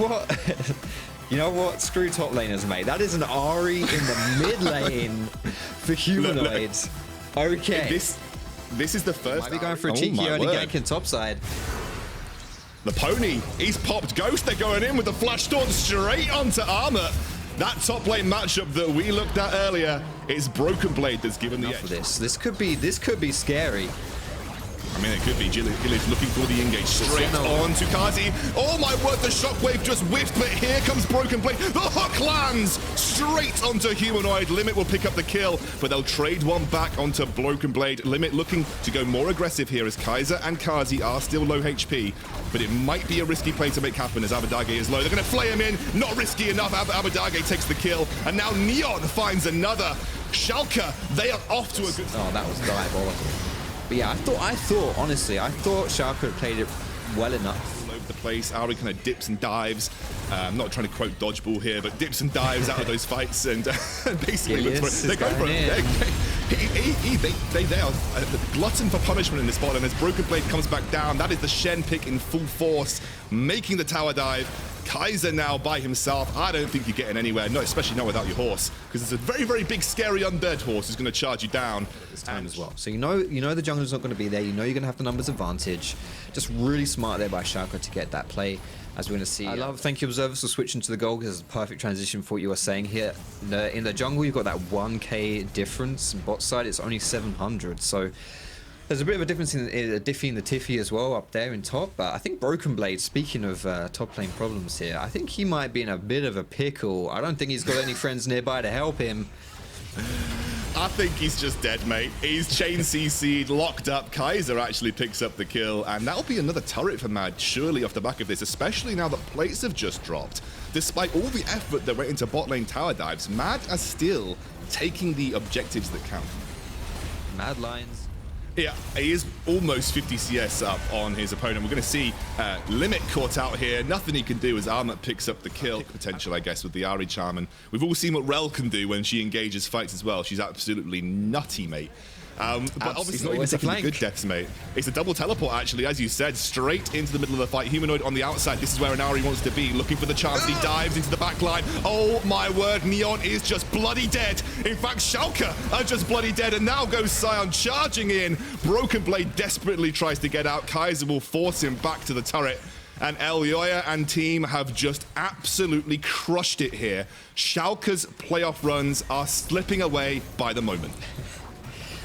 what? You know what? Screw top laners, mate. That is an Ahri in the mid lane for humanoids. Okay. This is the first. Might be going for a cheeky early gank in topside. The pony, he's popped Ghost. They're going in with the flash storm straight onto Armor. That top lane matchup that we looked at earlier, it's Broken Blade that's given the edge. This could be scary. I mean, it could be. Gilly's looking for the engage straight on to Kazi. Oh my word, the shockwave just whipped, but here comes Broken Blade. The hook lands straight onto Humanoid. Limit will pick up the kill, but they'll trade one back onto Broken Blade. Limit looking to go more aggressive here as Kaiser and Kazi are still low HP, but it might be a risky play to make happen as Abadage is low. They're going to flay him in. Not risky enough. Abadage takes the kill, and now Neon finds another. Schalke, they are off to a good... Oh, that was diabolical. But yeah, honestly, I thought Schalke had played it well enough. All over the place, Ahri kind of dips and dives. I'm not trying to quote dodgeball here, but dips and dives out of those fights and basically they go for it. They are a glutton for punishment in this spot, and as Broken Blade comes back down, that is the Shen pick in full force, making the tower dive. Kaiser now by himself. I don't think you're getting anywhere, especially not without your horse, because it's a very, very big, scary undead horse who's going to charge you down at this time as well. So you know the jungler's not going to be there. You know you're going to have the numbers advantage. Just really smart there by Schalke to get that play, as we're going to see. Thank you, observers, for switching to the goal, because it's a perfect transition for what you were saying here. In the jungle, you've got that 1k difference. Bot side, it's only 700. So there's a bit of a difference in the Diffie and the Tiffy as well up there in top, but I think Broken Blade, speaking of top lane problems here, I think he might be in a bit of a pickle. I don't think he's got any friends nearby to help him. I think he's just dead, mate. He's chain CC'd, locked up. Kaiser actually picks up the kill, and that'll be another turret for Mad, surely off the back of this, especially now that plates have just dropped. Despite all the effort that went into bot lane tower dives, Mad are still taking the objectives that count. Mad lines. Yeah, he is almost 50 CS up on his opponent. We're going to see Limit caught out here. Nothing he can do as Armut picks up the kill potential, I guess, with the Ahri charm. And we've all seen what Rel can do when she engages fights as well. She's absolutely nutty, mate. But obviously not even taking the good deaths, mate. It's a double teleport, actually, as you said, straight into the middle of the fight. Humanoid on the outside. This is where an Ahri wants to be, looking for the chance. He dives into the back line. Oh, my word. Neon is just bloody dead. In fact, Schalke are just bloody dead. And now goes Sion charging in. Broken Blade desperately tries to get out. Kaiser will force him back to the turret. And Elyoya and team have just absolutely crushed it here. Schalke's playoff runs are slipping away by the moment.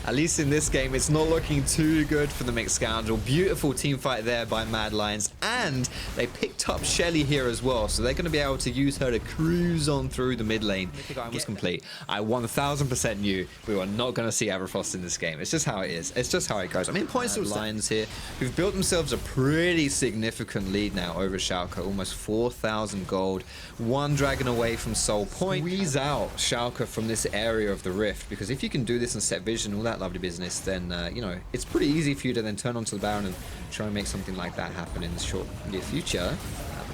At least in this game, it's not looking too good for the Mixed Scoundrel. Beautiful team fight there by Mad Lions. And they picked up Shelly here as well, so they're going to be able to use her to cruise on through the mid lane. It was complete. I 1000% knew we were not going to see Aberfrost in this game. It's just how it is. It's just how it goes. I mean, points to Lions here, who've built themselves a pretty significant lead now over Schalke. Almost 4,000 gold. One dragon away from Soul Point. Squeeze out Schalke from this area of the rift, because if you can do this and set vision, all that lovely business, then you know, it's pretty easy for you to then turn onto the Baron and try and make something like that happen in the short near future.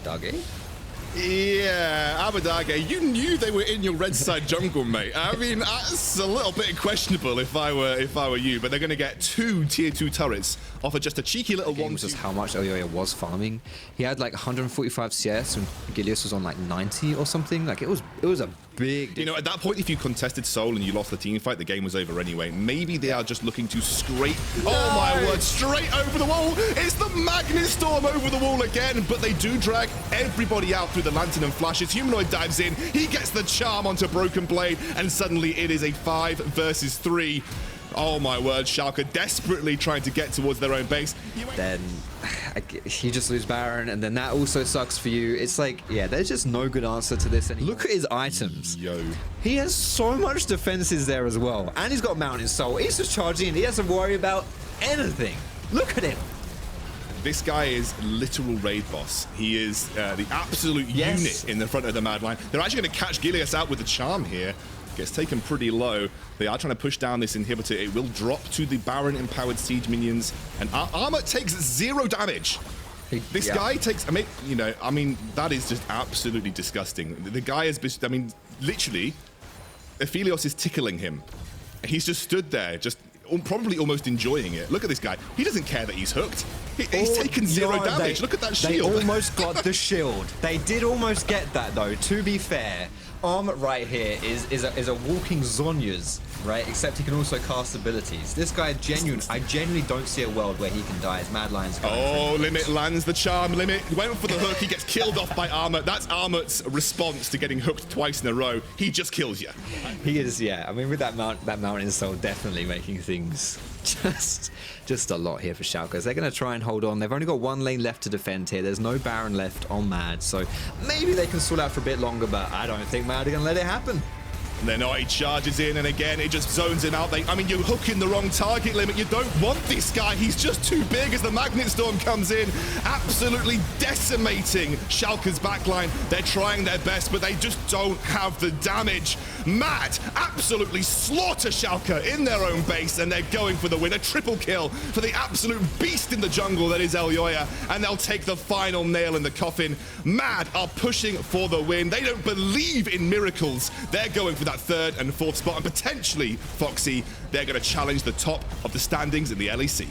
Abadage. Yeah, Abadage, you knew they were in your red side jungle, mate. I mean, that's a little bit questionable if I were you, but they're going to get 2 tier 2 turrets off of just a cheeky little one. Just how much Elyoya was farming. He had like 145 CS and Gilius was on like 90 or something. Like it was a big... You know, at that point, if you contested Soul and you lost the team fight, the game was over anyway. Maybe they are just looking to scrape... No! Oh my word, straight over the wall. It's the Magnet Storm over the wall again, but they do drag everybody out through the lantern and flashes. Humanoid dives in. He gets the charm onto Broken Blade, and suddenly it is a 5 versus 3. Oh my word, Schalke desperately trying to get towards their own base. Then you just lose Baron, and then that also sucks for you. It's like, yeah, there's just no good answer to this anymore. Look at his items. Yo. He has so much defenses there as well. And he's got Mountain Soul. He's just charging in. He doesn't worry about anything. Look at him. This guy is literal raid boss. He is the absolute unit in the front of the Mad Lion. They're actually going to catch Gilius out with the charm here. Gets taken pretty low. They are trying to push down this inhibitor. It will drop to the Baron empowered siege minions, and Armor takes 0 damage. This guy takes, I mean, that is just absolutely disgusting. The guy is, I mean, literally, Aphelios is tickling him. He's just stood there, just probably almost enjoying it. Look at this guy. He doesn't care that he's hooked. He's taken zero damage. Look at that shield. They almost got the shield. They did almost get that, though, to be fair. Armut right here is a walking Zhonya's, right? Except he can also cast abilities. This guy, I genuinely don't see a world where he can die as Mad Lion's going. Oh, Limit lands the charm. Limit went for the hook. He gets killed off by Armut. That's Armut's response to getting hooked twice in a row. He just kills you. He is, yeah. I mean, with that mountain soul definitely making things just a lot here for Schalke. They're going to try and hold on. They've only got one lane left to defend here. There's no Baron left on Mad, so maybe they can stall out for a bit longer, but I don't think Mad are going to let it happen. And then he charges in, and again, it just zones him out. I mean, you're hooking the wrong target, Limit. You don't want this guy. He's just too big as the Magnet Storm comes in, absolutely decimating Schalke's backline. They're trying their best, but they just don't have the damage. Mad absolutely slaughter Schalke in their own base, and they're going for the win. A triple kill for the absolute beast in the jungle that is Elyoya, and they'll take the final nail in the coffin. Mad are pushing for the win. They don't believe in miracles. They're going for that third and fourth spot, and potentially, Foxy, they're going to challenge the top of the standings in the LEC.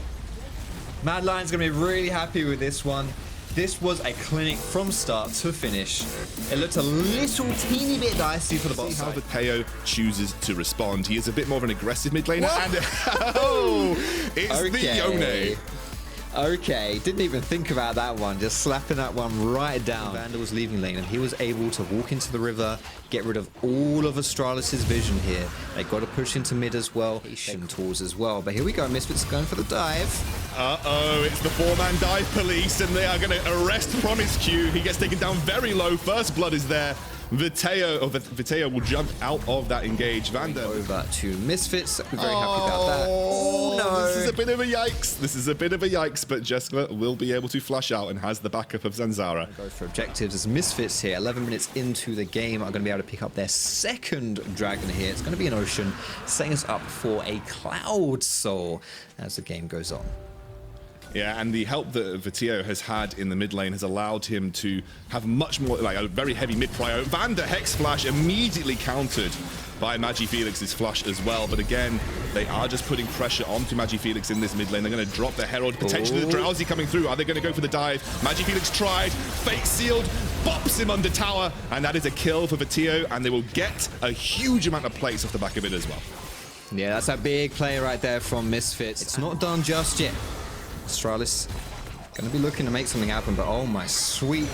Mad Lion's going to be really happy with this one. This was a clinic from start to finish. It looked a little teeny bit dicey for the bot side. How Viteo chooses to respond. He is a bit more of an aggressive mid laner, and it's the Yone. Okay, didn't even think about that one. Just slapping that one right down. Vandal was leaving lane, and he was able to walk into the river, get rid of all of Astralis' vision here. They got to push into mid as well. Patient tools as well. But here we go, Misfits going for the dive. Uh-oh, it's the four-man dive police, and they are going to arrest Promiscu. He gets taken down very low. First blood is there. Viteo will jump out of that engage. Vanda over to Misfits. We're very happy about that. Oh, no. This is a bit of a yikes. This is a bit of a yikes, but Jessica will be able to flush out and has the backup of Zanzara. Go for objectives as Misfits here. 11 minutes into the game are going to be able to pick up their second dragon here. It's going to be an Ocean, setting us up for a Cloud Soul as the game goes on. Yeah, and the help that Viteo has had in the mid lane has allowed him to have much more, like a very heavy mid prio. Vanda Hex Flash immediately countered by MagiFelix's flush as well. But again, they are just putting pressure onto MagiFelix in this mid lane. They're going to drop the Herald, potentially the Drowsy coming through. Are they going to go for the dive? MagiFelix tried, fake sealed, bops him under tower, and that is a kill for Viteo, and they will get a huge amount of plates off the back of it as well. Yeah, that's a big play right there from Misfits. It's not done just yet. Astralis going to be looking to make something happen, but oh my sweet,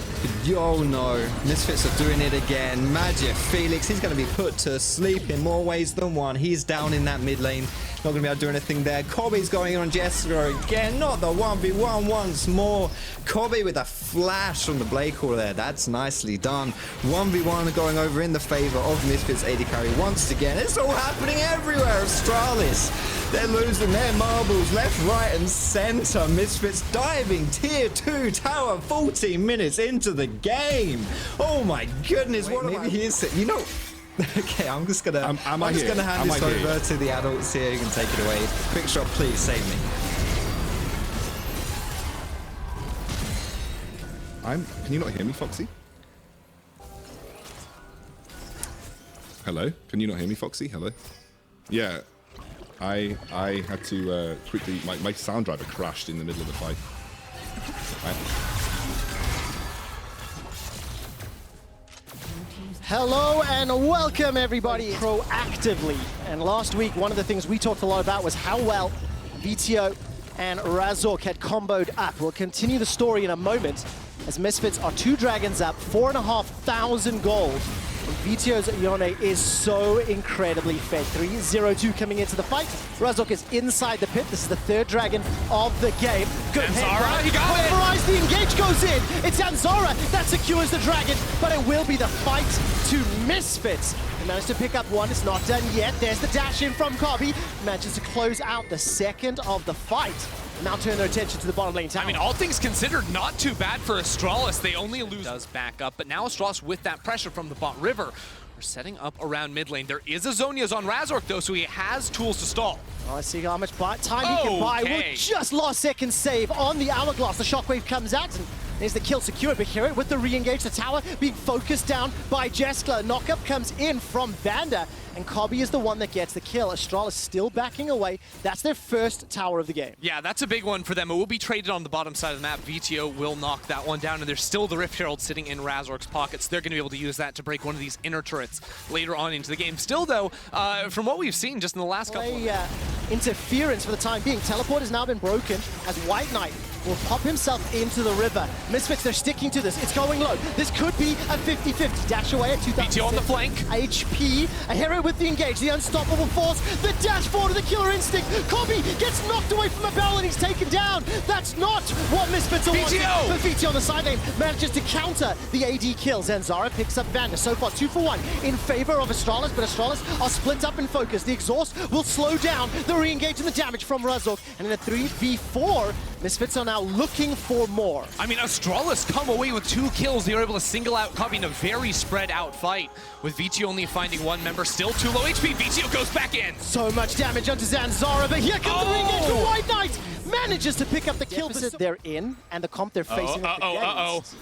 oh no, Misfits are doing it again. MagiFelix, he's going to be put to sleep in more ways than one. He's down in that mid lane, not going to be able to do anything there. Kobe's going on Jessica again, not the 1v1 once more. Kobe with a flash from the Blade Caller there, that's nicely done. 1v1 going over in the favor of Misfits AD carry once again. It's all happening everywhere. Astralis, they're losing their marbles left, right, and center. Misfits diving tier 2 tower 14 minutes into the game. Oh my goodness, what maybe he is, you know. Okay, I'm just gonna I'm just gonna hand this over to the adults here. You can take it away. Quick shot, please save me. Can you not hear me, Foxy? Hello? Can you not hear me, Foxy? Hello? Yeah. I had to quickly, my sound driver crashed in the middle of the fight. Hello and welcome everybody proactively. And last week, one of the things we talked a lot about was how well Viteo and Razork had comboed up. We'll continue the story in a moment as Misfits are 2 dragons up, 4,500 gold. Vito's Yone is so incredibly fed. 3-0-2 coming into the fight. Razork is inside the pit. This is the 3rd dragon of the game. Good Zanzara, he got it! Pulverized, the engage goes in. It's Zanzara that secures the dragon, but it will be the fight to Misfits. They managed to pick up one. It's not done yet. There's the dash in from Kobe. Manages to close out the second of the fight. Now turn their attention to the bottom lane tower. I mean, all things considered, not too bad for Astralis. They only lose. Does back up, but now Astralis with that pressure from the bot river. We're setting up around mid lane. There is a Zhonya's on Razork though, so he has tools to stall. Oh, let's see how much time he can buy. We'll just last second save on the Hourglass. The shockwave comes out and There's the kill secured, but here with the re-engage, the tower being focused down by Jeskla. Knockup comes in from Vanda, and Kobbe is the one that gets the kill. Astralis still backing away. That's their first tower of the game. Yeah, that's a big one for them. It will be traded on the bottom side of the map. VTO will knock that one down, and there's still the Rift Herald sitting in Razork's pockets. They're going to be able to use that to break one of these inner turrets later on into the game. Still, though, from what we've seen just in the last couple of interference for the time being. Teleport has now been broken as White Knight will pop himself into the river. Misfits, they're sticking to this. It's going low. This could be a 50-50. Dash away at 2,000 VTO on the flank. HP. A hero with the engage. The unstoppable force. The dash forward to the killer instinct. Kobbe gets knocked away from a barrel and he's taken down. That's not what Misfits are wanting. But VTO on the side lane manages to counter the AD kill. Zanzara picks up Vanda. So far, 2 for 1 in favor of Astralis, but Astralis are split up in focus. The exhaust will slow down the re-engage and the damage from Razork. And in a 3v4, Misfits are now looking for more. I mean, Astralis come away with 2 kills. They were able to single out Kobbe in a very spread out fight, with VTO only finding 1 member, still too low HP. VTO goes back in. So much damage onto Zanzara, but here comes the re-engage for White Knight. Manages to pick up the kill. They're in, and the comp they're facing up against.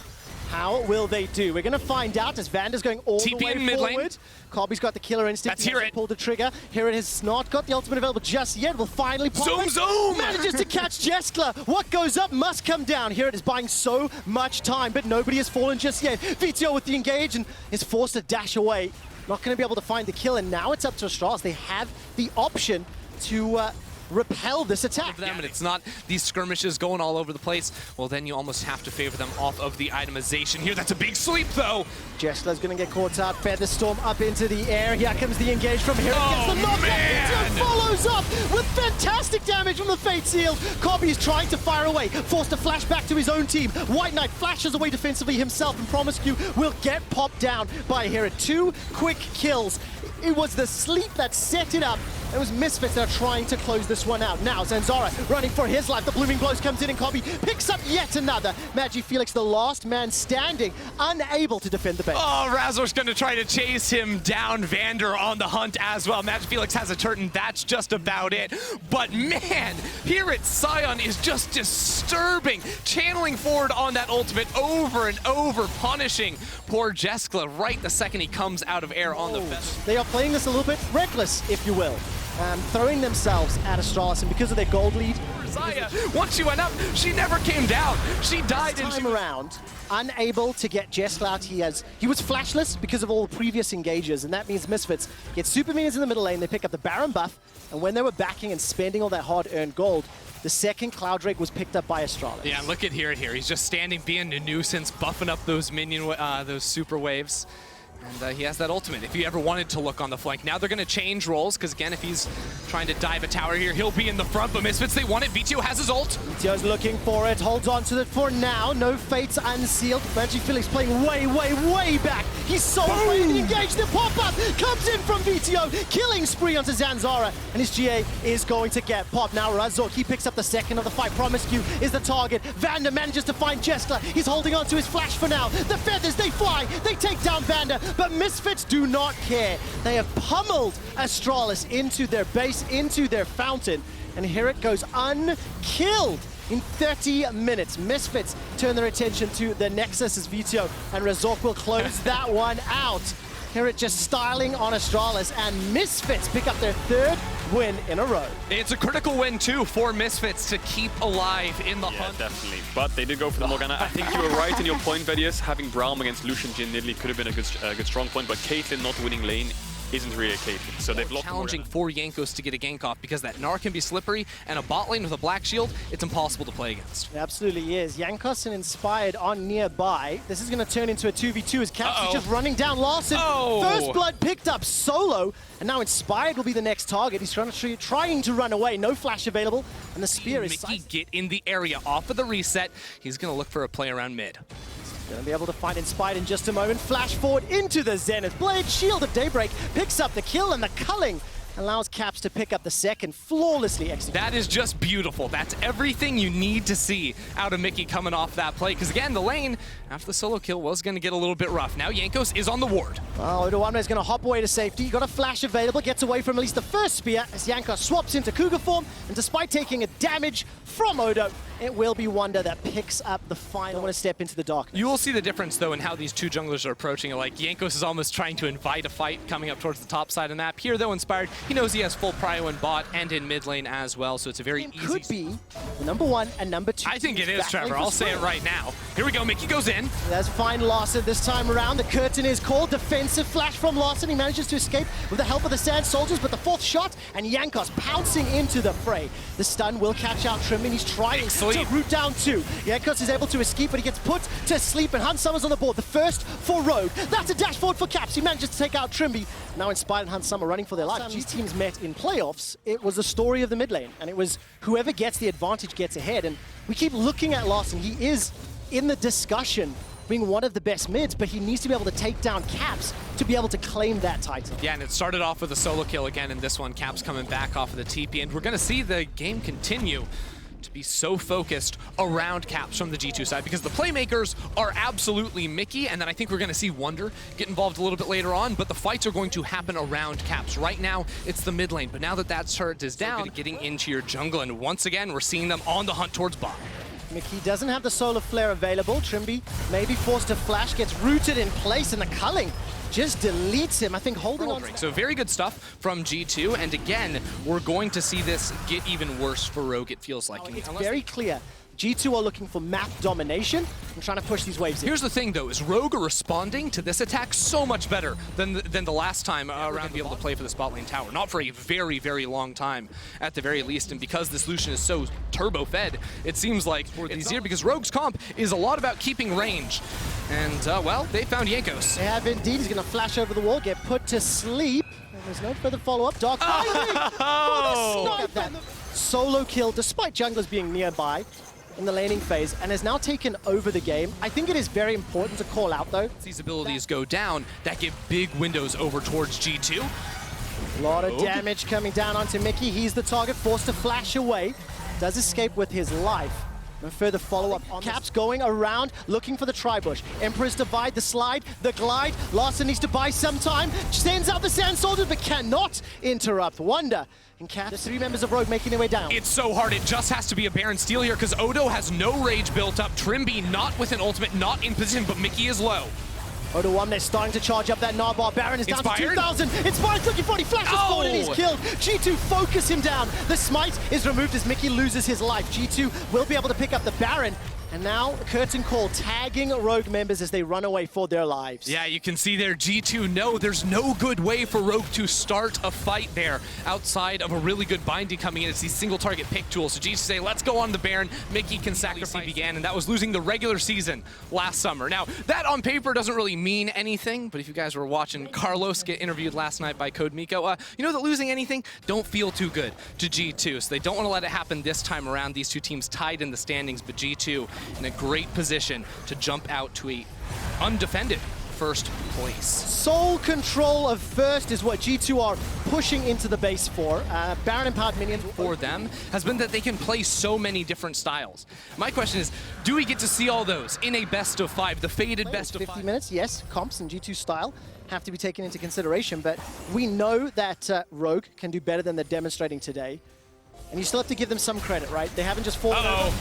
How will they do? We're going to find out as Vanda's going all the way mid forward. lane. Kobbe's got the killer instinct. Let's hear it. Pulled the trigger. Here it has not got the ultimate available just yet. Will finally pop Zoom, it. zoom! Manages to catch Jeskla. What goes up must come down. Here it is buying so much time, but nobody has fallen just yet. VTO with the engage and is forced to dash away. Not going to be able to find the kill, and now it's up to Astralis. They have the option to repel this attack. And it's not these skirmishes going all over the place. Well, then you almost have to favor them off of the itemization here. That's a big sweep, though. Jessla's going to get caught out. Featherstorm up into the air. Here comes the engage from here. Gets the knockdown. VTO follows up with fantastic damage from the Fate Seal. Kobbe is trying to fire away. Forced to flash back to his own team. White Knight flashes away defensively himself, and Promiscu will get popped down by here. 2 quick kills. It was the sleep that set it up. It was Misfits that are trying to close this one out. Now Zanzara running for his life. The Blooming Blows comes in and Kobbe picks up yet another. Magifelix, the last man standing, unable to defend the base. Oh, Razor's going to try to chase him down. Vander on the hunt as well. Magifelix has a turret, and that's just about it. But man, here at Sion is just disturbing. Channeling forward on that ultimate over and over, punishing poor Jeskla right the second he comes out of air on the fence. They are playing this a little bit reckless, if you will. Throwing themselves at Astralis, and because of their gold lead, once she went up, she never came down. She died this time around, unable to get Jeskla out. He was flashless because of all the previous engages, and that means Misfits get super minions in the middle lane. They pick up the Baron buff, and when they were backing and spending all that hard-earned gold, the second Cloud Drake was picked up by Astralis. Yeah, look at here. He's just standing, being a nuisance, buffing up those minion, those super waves. And he has that ultimate if you ever wanted to look on the flank. Now they're going to change roles, because again, if he's trying to dive a tower here, he'll be in the front, but Misfits, they want it. VTO has his ult. VTO's looking for it, holds on to it for now. No fates unsealed. Magifelix playing way back. He's so afraid to engage. The pop-up comes in from VTO, killing spree onto Zanzara, and his GA is going to get popped. Now Razork, he picks up the second of the fight. Promiscu is the target. Vanda manages to find Jeskla. He's holding on to his flash for now. The feathers, they fly. They take down Vanda. But Misfits do not care. They have pummeled Astralis into their base, into their fountain, and here it goes unkilled in 30 minutes. Misfits turn their attention to the Nexus as VTO, and Razork will close that one out. Here it just styling on Astralis, and Misfits pick up their 3rd win in a row. It's a critical win, too, for Misfits to keep alive in the hunt. Definitely. But they did go for the Morgana. I think you were right in your point, Vedius. Having Braum against Lucian Jin Nidalee could have been a good strong point, but Caitlyn not winning lane isn't really a Caitlyn. So they've locked challenging for Jankos to get a gank off, because that Gnar can be slippery, and a bot lane with a black shield, it's impossible to play against. It absolutely is. Jankos and Inspired on nearby. This is going to turn into a 2v2 as Caps is just running down Larson. First blood picked up solo, and now Inspired will be the next target. He's trying to run away. No flash available, and the spear is Mickey get in the area off of the reset. He's going to look for a play around mid. Gonna be able to find Inspired in just a moment. Flash forward into the Zenith Blade. Shield of Daybreak picks up the kill, and the culling allows Caps to pick up the second, flawlessly executed. That is just beautiful. That's everything you need to see out of Mickey coming off that play. Because again, the lane, after the solo kill, was going to get a little bit rough. Now Jankos is on the ward. Oh, Odoamne is going to hop away to safety. Got a flash available, gets away from at least the first spear as Jankos swaps into Cougar form. And despite taking a damage from Odo, It will be Wonder that picks up the final. I want to step into the darkness. You will see the difference, though, in how these two junglers are approaching it. Like, Jankos is almost trying to invite a fight coming up towards the top side of the map. Here, though, Inspired, he knows he has full prio in bot and in mid lane as well, so it's a very It easy... could be the #1 and #2. I think it is, Trevor. I'll say it right now. Here we go. Mickey goes in. Let's find Larson this time around. The curtain is called. Defensive flash from Larson. He manages to escape with the help of the Sand Soldiers, but the fourth shot, and Jankos pouncing into the fray. The stun will catch out Trim, and he's trying to root down two. Jankos is able to escape, but he gets put to sleep, and Hunt Summer's on the board. The first for Rogue. That's a dash forward for Caps. He manages to take out Trimby. Now Inspired and Hunt Summer running for their life. These teams met in playoffs. It was the story of the mid lane, and it was whoever gets the advantage gets ahead. And we keep looking at Larson. He is in the discussion being one of the best mids, but he needs to be able to take down Caps to be able to claim that title. Yeah, and it started off with a solo kill again in this one. Caps coming back off of the TP, and we're going to see the game continue to be so focused around Caps from the G2 side, because the playmakers are absolutely Mickey, and then I think we're going to see Wonder get involved a little bit later on, but the fights are going to happen around Caps. Right now, it's the mid lane, but now that that turret is down, getting into your jungle, and once again, we're seeing them on the hunt towards bot. Mickey doesn't have the solar flare available. Trimby may be forced to flash, gets rooted in place, and the culling just deletes him. I think holding on. So very good stuff from G2, and again, we're going to see this get even worse for Rogue, it feels like. It's very clear. G2 are looking for map domination and trying to push these waves in. Here's the thing, though, is Rogue are responding to this attack so much better than the last time around to be able to play for the spot lane tower. Not for a very, very long time, at the very least. And because this Lucian is so turbo-fed, it seems like it's easier, because Rogue's comp is a lot about keeping range. And, well, they found Jankos. They have indeed. He's going to flash over the wall, get put to sleep. And there's no further follow-up. Dark that solo kill, despite junglers being nearby in the laning phase, and has now taken over the game. I think it is very important to call out, though. These abilities go down, that give big windows over towards G2. A lot of damage coming down onto Mickey. He's the target, forced to flash away. Does escape with his life. No further follow-up on Caps going around, looking for the tri-bush. Emperor's Divide, the slide, the glide. Larson needs to buy some time. Sends out the Sand Soldiers, but cannot interrupt. Wonder and Caps. The three members of Rogue making their way down. It's so hard. It just has to be a Baron steal here, because Odo has no rage built up. Trimby not with an ultimate, not in position, but Mickey is low. Odo 1, they're starting to charge up that Narbar. Baron is down to 2,000. Inspired looking for it. He flashes forward and he's killed. G2 focus him down. The smite is removed as Mickey loses his life. G2 will be able to pick up the Baron. And now, curtain call, tagging Rogue members as they run away for their lives. Yeah, you can see there, G2, no, there's no good way for Rogue to start a fight there outside of a really good binding coming in. It's the single target pick tool. So G2 say, let's go on the Baron. Mickey can sacrifice began, and that was losing the regular season last summer. Now, that on paper doesn't really mean anything, but if you guys were watching Carlos get interviewed last night by Code Miko, you know that losing anything don't feel too good to G2, so they don't want to let it happen this time around. These two teams tied in the standings, but G2 in a great position to jump out to a undefended first place. Sole control of first is what G2 are pushing into the base for. Baron empowered minions for them has been that they can play so many different styles. My question is, do we get to see all those in a best of 5, the faded best of 50 5? minutes, yes, comps and G2 style have to be taken into consideration, but we know that Rogue can do better than they're demonstrating today. And you still have to give them some credit, right? They haven't just fallen over.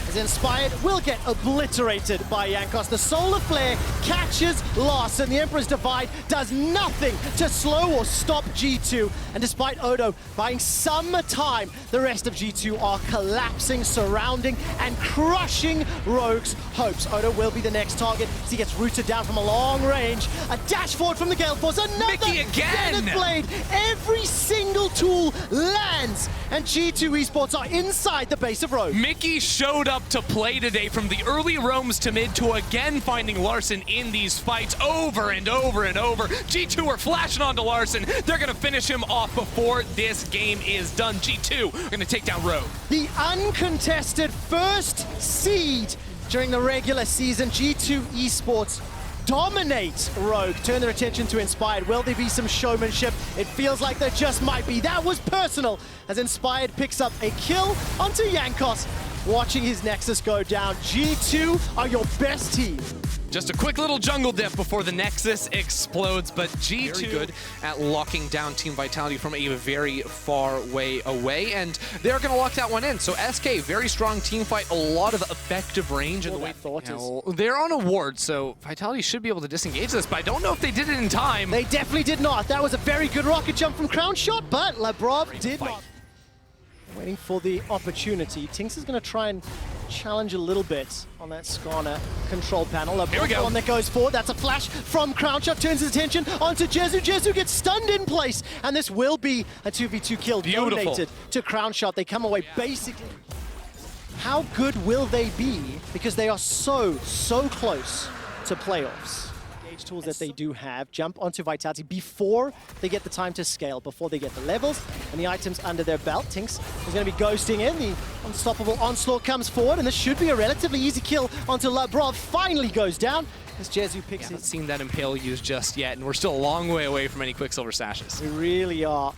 As Inspired will get obliterated by Jankos. The Solar Flare catches Larson. The Emperor's Divide does nothing to slow or stop G2. And despite Odo buying some time, the rest of G2 are collapsing, surrounding, and crushing Rogue's hopes. Odo will be the next target as he gets rooted down from a long range. A dash forward from the Gale Force. Another Mickey again! Zenith Blade. Every single tool lands. And G2 Esports are inside the base of Rogue. Mickey showed up to play today, from the early roams to mid to again finding Larson in these fights over and over and over. G2 are flashing onto Larson. They're going to finish him off before this game is done. G2 are going to take down Rogue. The uncontested first seed during the regular season. G2 Esports dominate Rogue, turn their attention to Inspired. Will there be some showmanship? It feels like there just might be. That was personal as Inspired picks up a kill onto Jankos, watching his Nexus go down. G2 are your best team. Just a quick little jungle dip before the Nexus explodes, but G2 very good at locking down Team Vitality from a very far way away, and they're going to lock that one in. So SK, very strong team fight, a lot of effective range. And the way they're on a ward, so Vitality should be able to disengage this, but I don't know if they did it in time. They definitely did not. That was a very good rocket jump from Crown Shot, but Labrov did not. Waiting for the opportunity. Tinks is going to try and challenge a little bit on that Skarner control panel. Here we go. One that goes forward. That's a flash from Crown Shot. Turns his attention onto Jezu. Jezu gets stunned in place, and this will be a 2v2 kill. Beautiful. Donated to Crown Shot. They come away basically. How good will they be? Because they are so close to playoffs. Tools that they do have, jump onto Vitality before they get the time to scale, before they get the levels and the items under their belt. Tinks is going to be ghosting in. The unstoppable onslaught comes forward, and this should be a relatively easy kill until Labrov finally goes down as Jezu picks it. Haven't seen that Impale used just yet, and we're still a long way away from any Quicksilver stashes. We really are.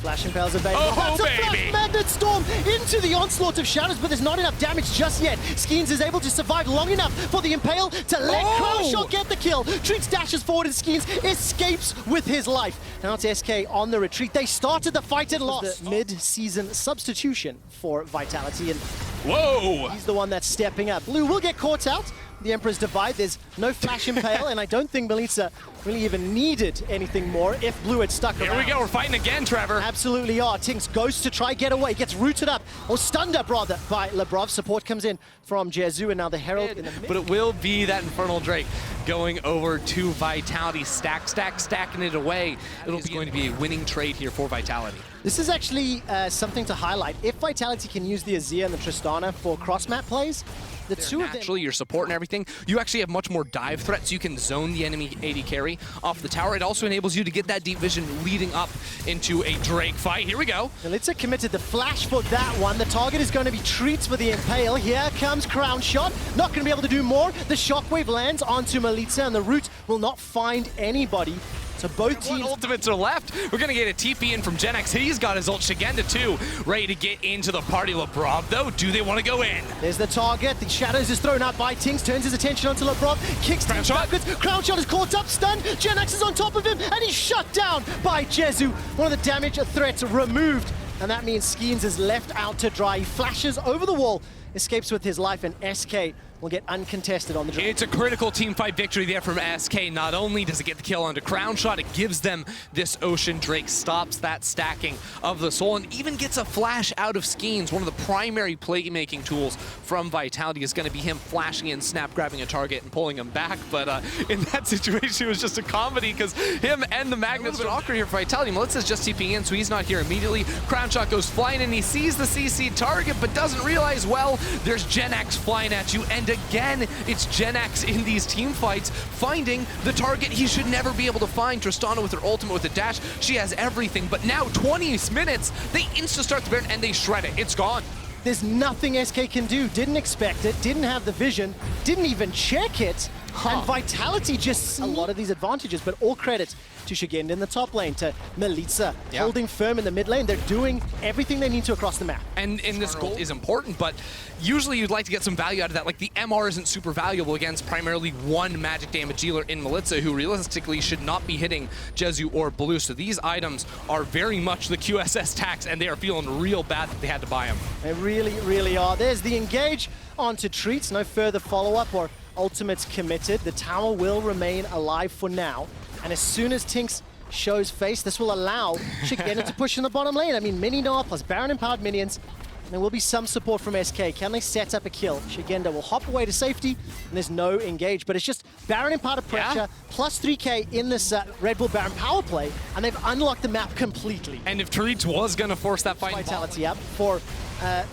Flash Impales available. Oh, That's a baby! Flash Magnet Storm into the onslaught of shadows, but there's not enough damage just yet. Skeens is able to survive long enough for the Impale to let Crown Shot get the kill. Treats dashes forward and Skeens escapes with his life. Now it's SK on the retreat. They started the fight and lost. The mid-season substitution for Vitality, and whoa! He's the one that's stepping up. Blue will get caught out. The Emperor's Divide, there's no Flash Impale, and I don't think Melitza really even needed anything more if Blue had stuck around. Here we go, we're fighting again, Trevor. Absolutely are. Tinks goes to try get away, gets rooted up, or stunned up rather, by Labrov. Support comes in from Jezu, and now the Herald in the mid. But it will be that Infernal Drake going over to Vitality, stacking it away. It'll be going to be a winning trade here for Vitality. This is actually something to highlight. If Vitality can use the Azir and the Tristana for cross-map plays, the two of them... Naturally, your support and everything, you actually have much more dive threats. You can zone the enemy AD carry off the tower. It also enables you to get that deep vision leading up into a Drake fight. Here we go. Melitza committed the flash for that one. The target is going to be Treats for the Impale. Here comes Crown Shot. Not going to be able to do more. The Shockwave lands onto Melitza, and the root will not find anybody. So both teams... ultimates are left. We're going to get a TP in from GenX. He's got his ult. Shigenda too, ready to get into the party. Labrov, though, do they want to go in? There's the target. The Shadows is thrown out by Tinks. Turns his attention onto Labrov. Kicks Crown Shot backwards. Crown Shot is caught up, stunned. GenX is on top of him, and he's shut down by Jezu. One of the damage threats removed. And that means Skeens is left out to dry. He flashes over the wall, escapes with his life, and SK will get uncontested on the draw. It's a critical team fight victory there from SK. Not only does it get the kill onto Crown Shot, it gives them this Ocean Drake, stops that stacking of the soul, and even gets a flash out of Skeens. One of the primary playmaking tools from Vitality is going to be him flashing in, snap grabbing a target and pulling him back. But in that situation, it was just a comedy because him and the Magnets are awkward here for Vitality. Melitza's just TPing in, so he's not here immediately. Crown Shot goes flying and he sees the CC target, but doesn't realize, well, there's GenX flying at you, and again, it's GenX in these team fights finding the target he should never be able to find. Tristana with her ultimate with a dash, she has everything, but now 20 minutes, they insta-start the Baron and they shred it. It's gone. There's nothing SK can do. Didn't expect it, didn't have the vision, didn't even check it. And Vitality just a lot of these advantages, but all credit to Shigenda in the top lane, to Melitza holding firm in the mid lane. They're doing everything they need to across the map. And this goal is important, but usually you'd like to get some value out of that. Like the MR isn't super valuable against primarily one magic damage dealer in Melitza, who realistically should not be hitting Jezu or Blue. So these items are very much the QSS tax, and they are feeling real bad that they had to buy them. They really, really are. There's the engage onto Treats. No further follow-up or ultimates committed. The tower will remain alive for now. And as soon as Tinks shows face, this will allow Shigenda to push in the bottom lane. I mean, Mini Noah plus Baron empowered minions. And there will be some support from SK. Can they set up a kill? Shigenda will hop away to safety, and there's no engage. But it's just Baron imparted pressure, plus 3k in this Red Bull Baron power play, and they've unlocked the map completely. And if Treats was going to force that fight, Vitality up for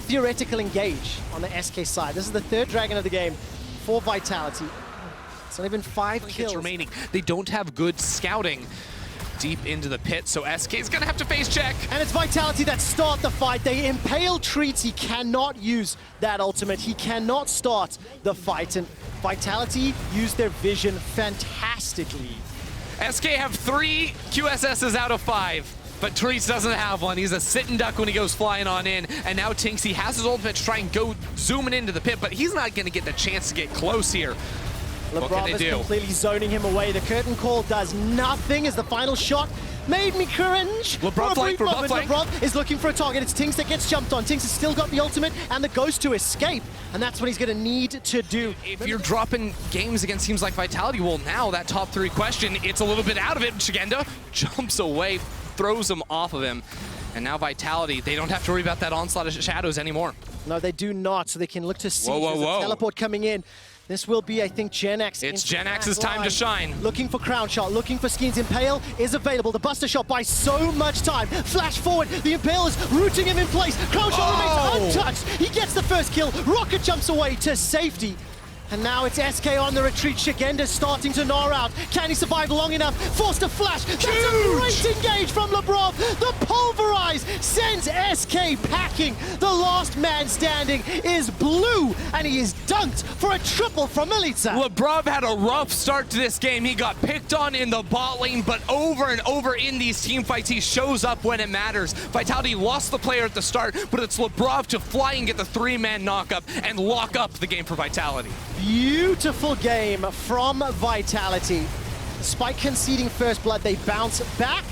theoretical engage on the SK side. This is the third dragon of the game for Vitality. It's not even 5 kills remaining. They don't have good scouting deep into the pit, so SK is gonna have to face check. And it's Vitality that start the fight. They impale Treats. He cannot use that ultimate. He cannot start the fight, and Vitality used their vision fantastically. SK have 3 QSSs out of 5. But Treats doesn't have one. He's a sitting duck when he goes flying on in. And now Tinks, he has his ultimate to try and go zooming into the pit, but he's not going to get the chance to get close here. LeBron is do? completely zoning him away. The curtain call does nothing as the final shot made me cringe. LeBron flank, LeBron is looking for a target. It's Tinks that gets jumped on. Tinks has still got the ultimate and the ghost to escape, and that's what he's going to need to do. If you're dropping games against teams like Vitality, well, now that top 3 question, it's a little bit out of it. Shigenda jumps away, throws him off of him, and now Vitality, they don't have to worry about that onslaught of shadows anymore. No, they do not, so they can look to see Whoa. the teleport coming in. This will be, I think, Gen X. It's Gen X's time to shine. Looking for Crown Shot, looking for Skeens. Impale is available. The Buster Shot buys so much time. Flash forward. The Impale is rooting him in place. Crown Shot remains untouched. He gets the first kill. Rocket jumps away to safety. And now it's SK on the retreat. Shigenda's starting to gnaw out. Can he survive long enough? Forced to flash. That's a great engage from LeBron. The pulverize sends SK packing. The last man standing is blue, and he is dunked for a triple from Milica. LeBron had a rough start to this game. He got picked on in the bot lane, but over and over in these team fights, he shows up when it matters. Vitality lost the player at the start, but it's LeBron to fly and get the 3-man knockup and lock up the game for Vitality. Beautiful game from Vitality. Despite conceding first blood, they bounce back,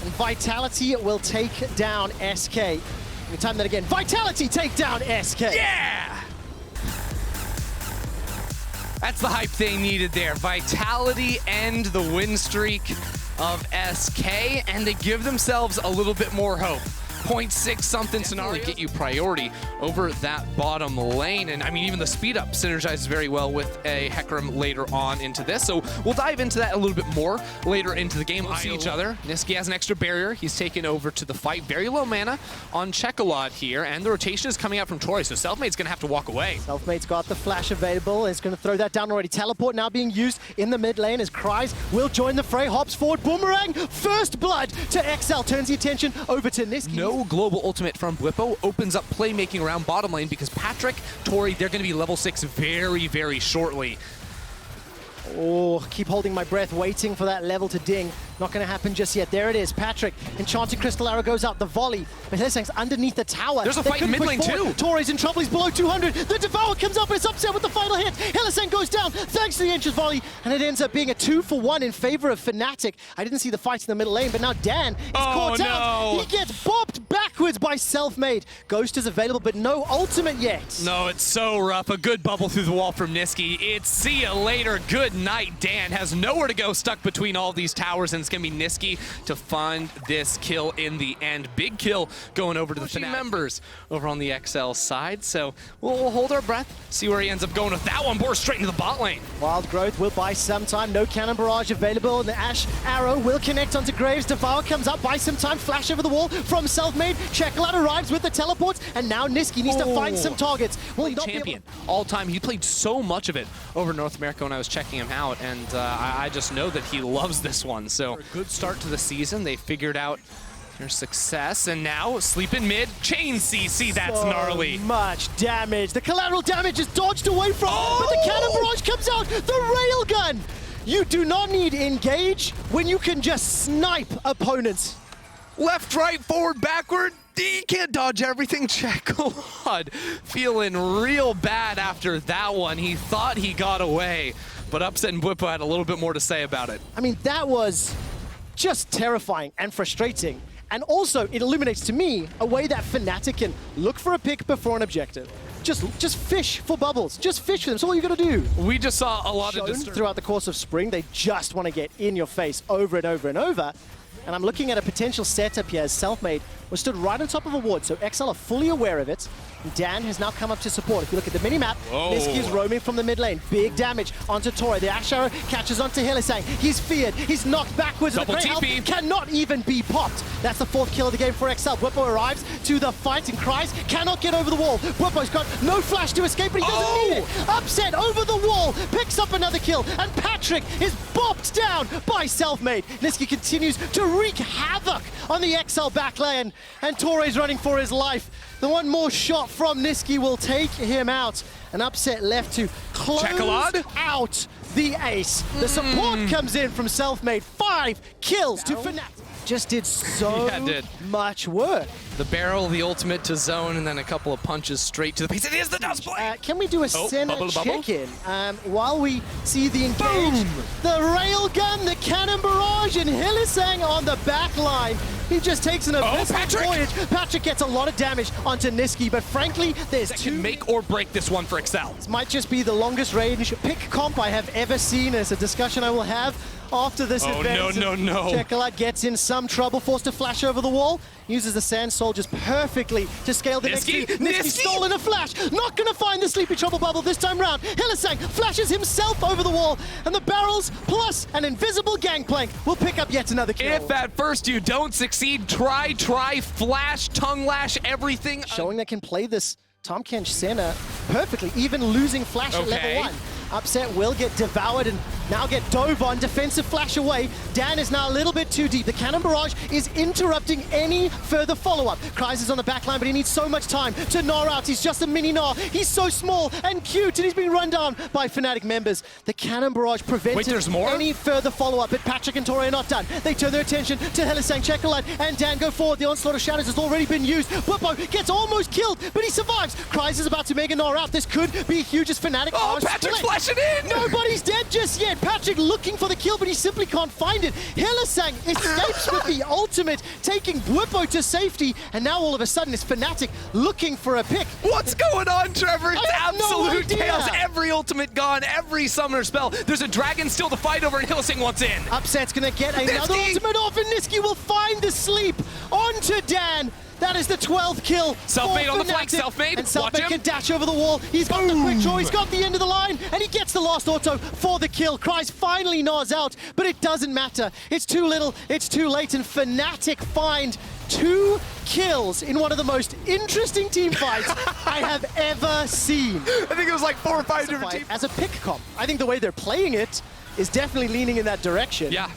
and Vitality will take down SK. Let me time that again. Vitality take down SK. Yeah! That's the hype they needed there. Vitality end the win streak of SK, and they give themselves a little bit more hope. 0.6 something scenario get you priority over that bottom lane, and I mean even the speed up synergizes very well with a Hecarim later on into this, so we'll dive into that a little bit more later into the game. We'll see each other. Niski has an extra barrier. He's taken over to the fight. Very low mana on KazaLoLL here, and the rotation is coming out from Tori, so Selfmade's gonna have to walk away. Selfmade's got the flash available. Is going to throw that down already. Teleport now being used in the mid lane as Cries will join the fray. Hops forward. Boomerang. First blood to XL. Turns the attention over to Niski. No global ultimate from Bwipo opens up playmaking around bottom lane because Patrick, Tori, they're going to be level 6 very, very shortly. Oh, keep holding my breath, waiting for that level to ding. Not going to happen just yet. There it is. Patrick, Enchanted Crystal Arrow goes out. The volley. But Hillesang's underneath the tower. There's a fight in mid lane too. Tori's in trouble. He's below 200. The Devour comes up. It's upset with the final hit. Hillesang goes down thanks to the Ancient Volley. And it ends up being a 2-for-1 in favor of Fnatic. I didn't see the fight in the middle lane, but now Dan is caught out. He gets bopped backwards by Selfmade. Ghost is available, but no ultimate yet. No, it's so rough. A good bubble through the wall from Niski. It's see ya later. Good night. Dan has nowhere to go, stuck between all these towers, and it's going to be Niski to find this kill in the end. Big kill going over to the Fnatic members over on the XL side, so we'll hold our breath, see where he ends up going with that one. Bore straight into the bot lane. Wild Growth will buy some time. No Cannon Barrage available, and the Ash Arrow will connect onto Graves. Devour comes up, buys some time. Flash over the wall from Selfmade. KazaLoLL arrives with the teleports, and now Niski needs to find some targets. Will he not champion all time. He played so much of it over North America when I was checking him out, and I just know that he loves this one. So a good start to the season. They figured out their success, and now sleep in mid, chain CC. That's gnarly. Much damage. The collateral damage is dodged away from, but the Cannon Barrage comes out. The railgun. You do not need engage when you can just snipe opponents. Left, right, forward, backward. He can't dodge everything. KazaLoLL feeling real bad after that one. He thought he got away, but Upset and Bwipo had a little bit more to say about it. I mean, that was just terrifying and frustrating. And also, it illuminates to me a way that Fnatic can look for a pick before an objective. Just fish for bubbles. Just fish for them. That's all you got to do. We just saw a lot of disturbance throughout the course of spring. They just want to get in your face over and over and over. And I'm looking at a potential setup here as Selfmade was stood right on top of a ward, so XL are fully aware of it. And Dan has now come up to support. If you look at the mini-map, Niski is roaming from the mid lane. Big damage onto Tori. The Ash Arrow catches onto Hillesang. He's feared. He's knocked backwards. Double TP. Cannot even be popped. That's the 4th kill of the game for XL. Bwipo arrives to the fight and Cries cannot get over the wall. Bwipo's got no flash to escape, but he doesn't need it. Upset over the wall. Picks up another kill. And Patrick is bopped down by Selfmade. Niski continues to wreak havoc on the XL backlane. And Tore's running for his life. The one more shot from Niski will take him out. An Upset left to close out the ace. The support comes in from Selfmade. 5 kills to Fnatic. just did so Yeah, it did. much work. The barrel, the ultimate to zone, and then a couple of punches straight to the face. It is the dust play! Can we do a center bubble. check-in while we see the engage? The railgun, the cannon barrage, and Hylissang on the back line. He just takes an abysmal Patrick! voyage. Patrick gets a lot of damage onto Niski, but frankly, there's That two. can make or break this one for Excel. This might just be the longest range pick comp I have ever seen. It's a discussion I will have after this Oh, event. no. Chekala gets in some trouble, forced to flash over the wall. Uses the Sand Soldiers perfectly to scale the next Niski! feed. Niski stolen a flash. Not going to find the Sleepy Trouble bubble this time round. Hylissang flashes himself over the wall. And the barrels plus an invisible gangplank will pick up yet another kill. If at first you don't succeed, try, flash, tongue lash, everything. Showing they can play this Tahm Kench Senna perfectly, even losing flash at level 1. Upset will get devoured and now get dove on. Defensive flash away. Dan is now a little bit too deep. The cannon barrage is interrupting any further follow-up. Kreis is on the back line, but he needs so much time to gnaw out. He's just a mini gnaw. He's so small and cute, and he's being run down by Fnatic members. The cannon barrage prevented there's more? any further follow-up, but Patrick and Tori are not done. They turn their attention to Hylissang, Chekala, and Dan go forward. The onslaught of shadows has already been used. Bwipo gets almost killed, but he survives. Kreis is about to make a gnaw out. This could be huge as Fnatic Oh, are Patrick's split. flashing in! Nobody's dead just yet. Patrick looking for the kill, but he simply can't find it. Hylissang escapes with the ultimate, taking Bwipo to safety, and now all of a sudden it's Fnatic looking for a pick. What's going on, Trevor? It's I have no absolute idea. chaos. Every ultimate gone, every summoner spell. There's a dragon still to fight over, and Hylissang wants in. Upset's gonna get another Niski! ultimate off, and Niski will find the sleep onto Dan. That is the 12th kill. Self-made for on the flank, Fnatic. self-made. And Watch Self-made him. can dash over the wall. He's got the quick draw, he's got the end of the line, and he gets the last auto for the kill. Kreis finally gnaws out, but it doesn't matter. It's too little, it's too late, and Fnatic find 2 kills in one of the most interesting team fights I have ever seen. I think it was like 4 or 5 different teams. As a pick comp, I think the way they're playing it is definitely leaning in that direction. Yeah.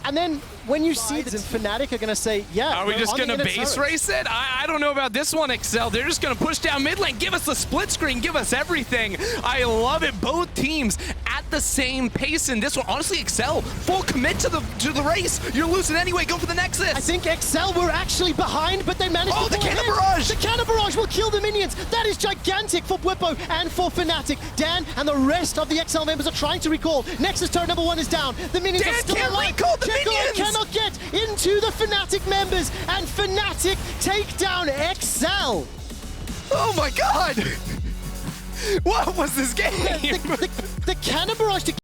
And then when you see that Fnatic are going to say, yeah. Are we we're just on the going to inner base turret. race it? I don't know about this one, Excel. They're just going to push down mid lane, give us the split screen, give us everything. I love it. Both teams at the same pace in this one. Honestly, Excel, full commit to the race. You're losing anyway. Go for the Nexus. I think XL were actually behind, but they managed to the pull cannon ahead. barrage! The cannon barrage will kill the minions. That is gigantic for Bwipo and for Fnatic. Dan and the rest of the XL members are trying to recall. Nexus turret number 1 is down. The minions Dan are still can't alive. recall the Chekala minions! cannot get into the Fnatic members, and Fnatic take down XL. Oh my god! What was this game? The cannon barrage to